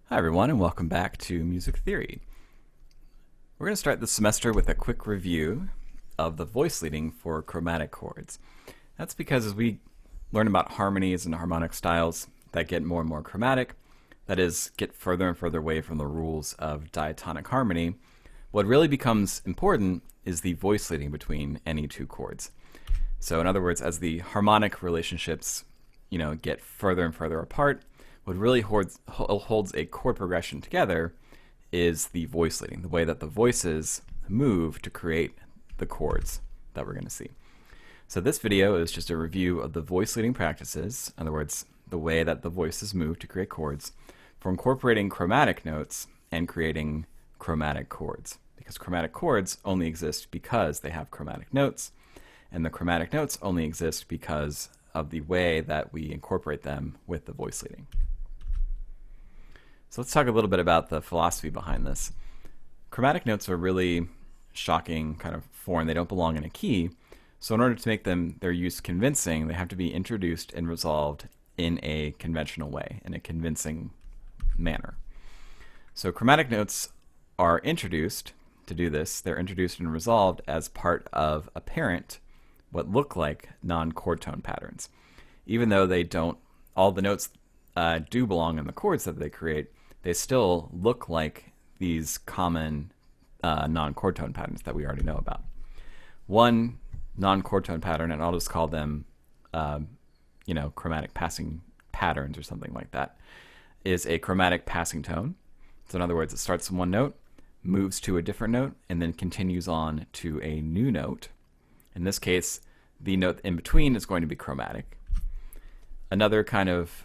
Hi everyone, and welcome back to Music Theory. We're going to start this semester with a quick review of the voice leading for chromatic chords. That's because as we learn about harmonies and harmonic styles that get more and more chromatic, that is, get further and further away from the rules of diatonic harmony, what really becomes important is the voice leading between any two chords. So in other words, as the harmonic relationships, get further and further apart, what really holds a chord progression together is the voice leading, the way that the voices move to create the chords that we're going to see. So this video is just a review of the voice leading practices, in other words, the way that the voices move to create chords, for incorporating chromatic notes and creating chromatic chords. Because chromatic chords only exist because they have chromatic notes, and the chromatic notes only exist because of the way that we incorporate them with the voice leading. So let's talk a little bit about the philosophy behind this. Chromatic notes are really shocking, kind of foreign. They don't belong in a key. So in order to make their use convincing, they have to be introduced and resolved in a conventional way, in a convincing manner. So chromatic notes are introduced to do this. They're introduced and resolved as part of apparent, what look like non-chord tone patterns. Even though they don't, all the notes do belong in the chords that they create, they still look like these common non-chord tone patterns that we already know about. One non-chord tone pattern, and I'll just call them, chromatic passing patterns or something like that, is a chromatic passing tone. So in other words, it starts in one note, moves to a different note, and then continues on to a new note. In this case, the note in between is going to be chromatic. Another kind of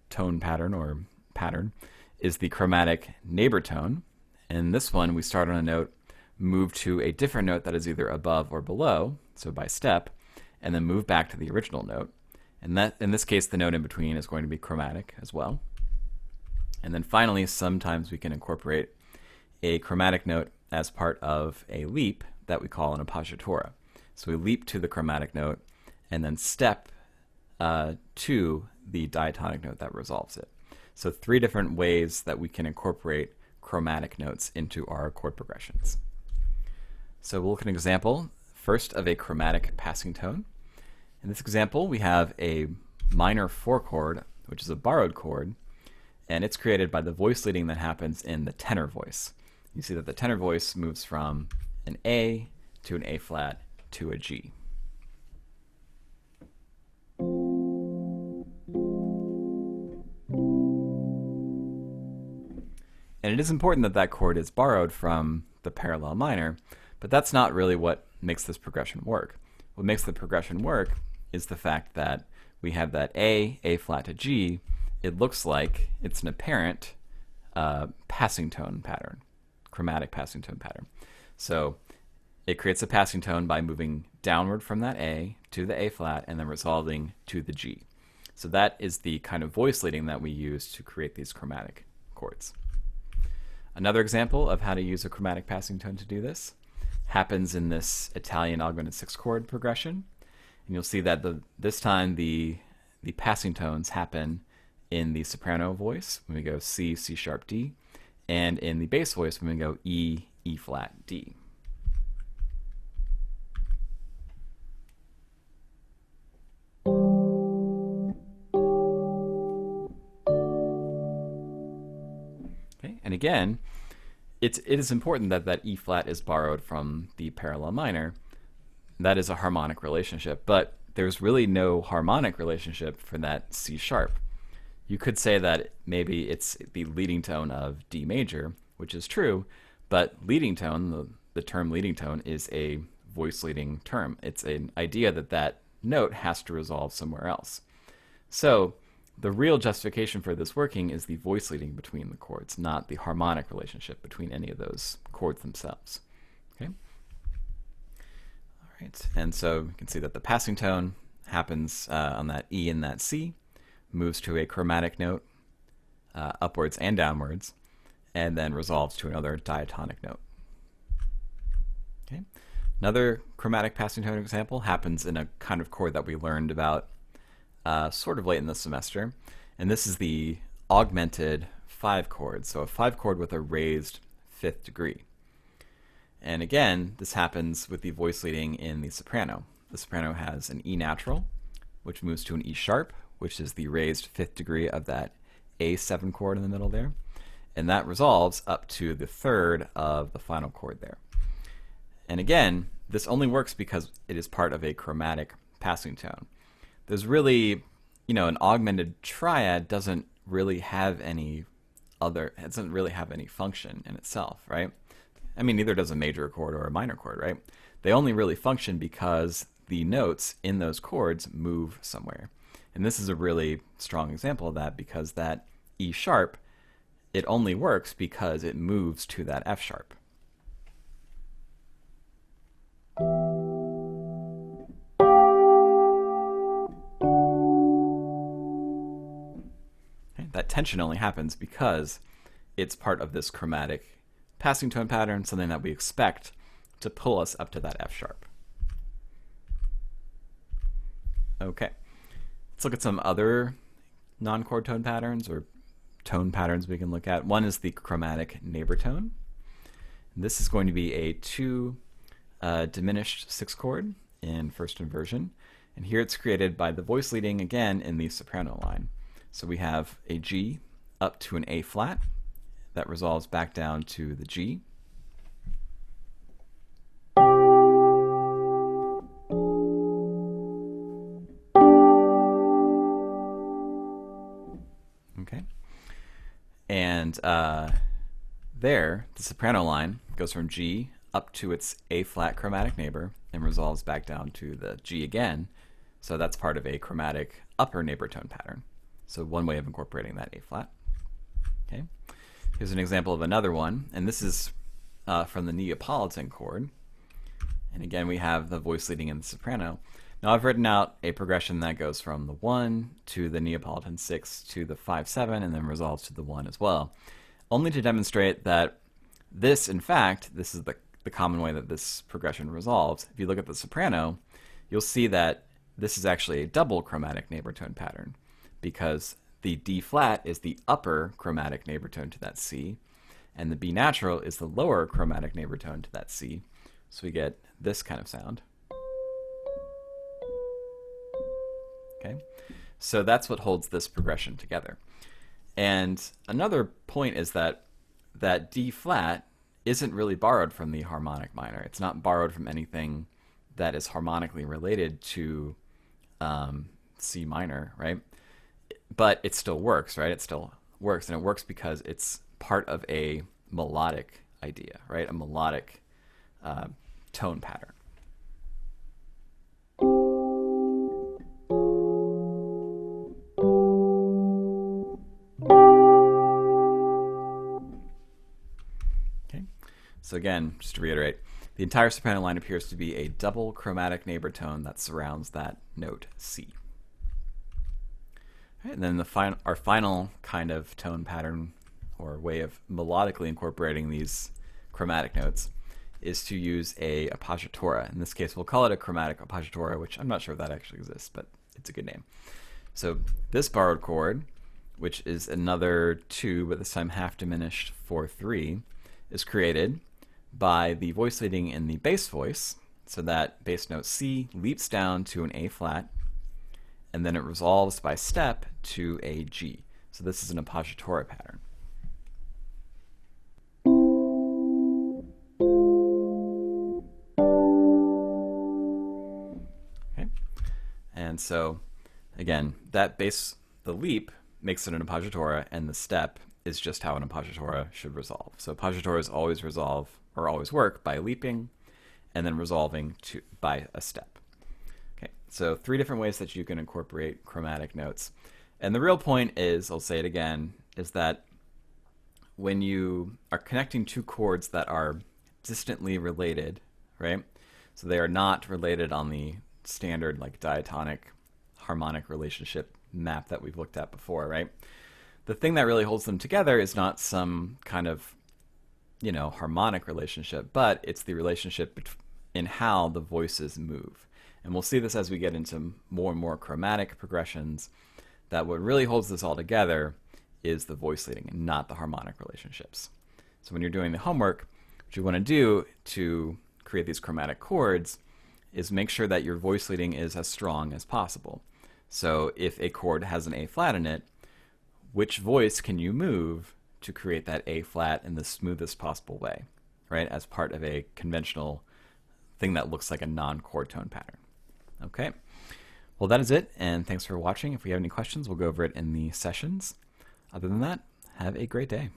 tone pattern is the chromatic neighbor tone. In this one, we start on a note, move to a different note that is either above or below, so by step, and then move back to the original note. And that, in this case, the note in between is going to be chromatic as well. And then finally, sometimes we can incorporate a chromatic note as part of a leap that we call an appoggiatura. So we leap to the chromatic note and then step to the diatonic note that resolves it. So 3 different ways that we can incorporate chromatic notes into our chord progressions. So we'll look at an example first of a chromatic passing tone. In this example, we have a minor 4 chord, which is a borrowed chord, and it's created by the voice leading that happens in the tenor voice. You see that the tenor voice moves from an A to an A flat to a G. And it is important that that chord is borrowed from the parallel minor, but that's not really what makes this progression work. What makes the progression work is the fact that we have that A flat to G. It looks like it's an apparent passing tone pattern, chromatic passing tone pattern. So it creates a passing tone by moving downward from that A to the A flat and then resolving to the G. So that is the kind of voice leading that we use to create these chromatic chords. Another example of how to use a chromatic passing tone to do this happens in this Italian augmented 6-chord progression. And you'll see that this time the passing tones happen in the soprano voice when we go C, C sharp, D, and in the bass voice when we go E, E flat, D. Okay, and again, it is important that that E flat is borrowed from the parallel minor. That is a harmonic relationship, but there's really no harmonic relationship for that C sharp. You could say that maybe it's the leading tone of D major, which is true, but leading tone, the term leading tone, is a voice leading term. It's an idea that that note has to resolve somewhere else. So the real justification for this working is the voice leading between the chords, not the harmonic relationship between any of those chords themselves. Okay? All right, and so you can see that the passing tone happens on that E and that C, moves to a chromatic note upwards and downwards, and then resolves to another diatonic note. Okay. Another chromatic passing tone example happens in a kind of chord that we learned about sort of late in the semester, and this is the augmented 5 chord, so a 5 chord with a raised 5th degree. And again, this happens with the voice leading in the soprano. The soprano has an E natural, which moves to an E sharp, which is the raised 5th degree of that A7 chord in the middle there. And that resolves up to the 3rd of the final chord there. And again, this only works because it is part of a chromatic passing tone. There's really, an augmented triad doesn't really have any function in itself, right? I mean, neither does a major chord or a minor chord, right? They only really function because the notes in those chords move somewhere. And this is a really strong example of that, because that E sharp, it only works because it moves to that F sharp. Okay, that tension only happens because it's part of this chromatic passing tone pattern, something that we expect to pull us up to that F sharp. Okay, let's look at some other non-chord tone patterns, or tone patterns we can look at. One is the chromatic neighbor tone. This is going to be a 2 diminished 6 chord in first inversion, and here it's created by the voice leading again in the soprano line. So we have a G up to an A flat that resolves back down to the G. Okay, and there the soprano line goes from G up to its A flat chromatic neighbor and resolves back down to the G again. So that's part of a chromatic upper neighbor tone pattern. So one way of incorporating that A flat. Okay, here's an example of another one, and this is from the Neapolitan chord. And again, we have the voice leading in the soprano. Now I've written out a progression that goes from the 1 to the Neapolitan 6 to the 5/7 and then resolves to the 1 as well, only to demonstrate that this, in fact, this is the common way that this progression resolves. If you look at the soprano, you'll see that this is actually a double chromatic neighbor tone pattern, because the D flat is the upper chromatic neighbor tone to that C, and the B natural is the lower chromatic neighbor tone to that C. So we get this kind of sound. Okay, so that's what holds this progression together. And another point is that that D flat isn't really borrowed from the harmonic minor. It's not borrowed from anything that is harmonically related to C minor, right? But it still works, right? It still works, and it works because it's part of a melodic idea, right? A melodic tone pattern. So again, just to reiterate, the entire soprano line appears to be a double chromatic neighbor tone that surrounds that note C. All right, and then our final kind of tone pattern, or way of melodically incorporating these chromatic notes, is to use a appoggiatura. In this case, we'll call it a chromatic appoggiatura, which I'm not sure if that actually exists, but it's a good name. So this borrowed chord, which is another 2, but this time half diminished 4/3, is created by the voice leading in the bass voice. So that bass note C leaps down to an A flat, and then it resolves by step to a G. So this is an appoggiatura pattern. Okay, and so again, that bass, the leap makes it an appoggiatura, and the step is just how an appoggiatura should resolve. So appoggiaturas always resolve, or always work, by leaping and then resolving by a step. Okay, so 3 different ways that you can incorporate chromatic notes. And the real point is, I'll say it again, is that when you are connecting 2 chords that are distantly related, right? So they are not related on the standard like diatonic harmonic relationship map that we've looked at before, right? The thing that really holds them together is not some kind of, harmonic relationship, but it's the relationship in how the voices move. And we'll see this as we get into more and more chromatic progressions, that what really holds this all together is the voice leading and not the harmonic relationships. So when you're doing the homework, what you want to do to create these chromatic chords is make sure that your voice leading is as strong as possible. So if a chord has an A flat in it, which voice can you move to create that A flat in the smoothest possible way, right? As part of a conventional thing that looks like a non-chord tone pattern. Okay, well that is it, and thanks for watching. If we have any questions, we'll go over it in the sessions. Other than that, have a great day.